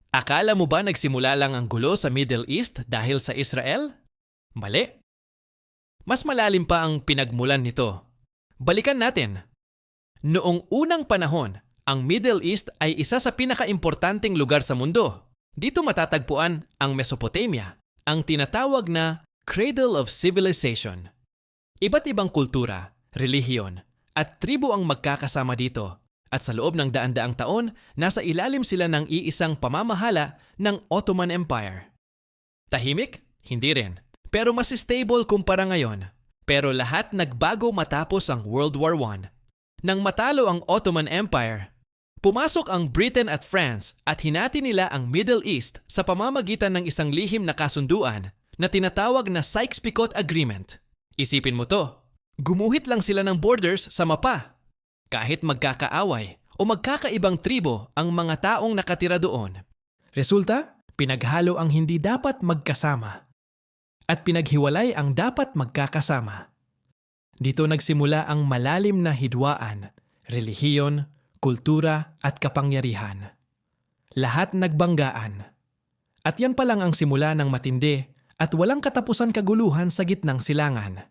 Akala mo ba nagsimula lang ang gulo sa Middle East dahil sa Israel? Mali. Mas malalim pa ang pinagmulan nito. Balikan natin. Noong unang panahon, ang Middle East ay isa sa pinakaimportanteng lugar sa mundo. Dito matatagpuan ang Mesopotamia, ang tinatawag na Cradle of Civilization. Iba't ibang kultura, relihiyon, at tribo ang magkakasama dito. At sa loob ng daan-daang taon, nasa ilalim sila ng iisang pamamahala ng Ottoman Empire. Tahimik? Hindi rin. Pero mas stable kumpara ngayon. Pero lahat nagbago matapos ang World War I. Nang matalo ang Ottoman Empire, pumasok ang Britain at France at hinati nila ang Middle East sa pamamagitan ng isang lihim na kasunduan na tinatawag na Sykes-Picot Agreement. Isipin mo to, gumuhit lang sila ng borders sa mapa. Kahit magkakaaway o magkakaibang tribo ang mga taong nakatira doon. Resulta, pinaghalo ang hindi dapat magkasama at pinaghiwalay ang dapat magkakasama. Dito nagsimula ang malalim na hidwaan, relihiyon, kultura at kapangyarihan. Lahat nagbanggaan. At yan pa lang ang simula ng matindi at walang katapusan kaguluhan sa gitnang silangan.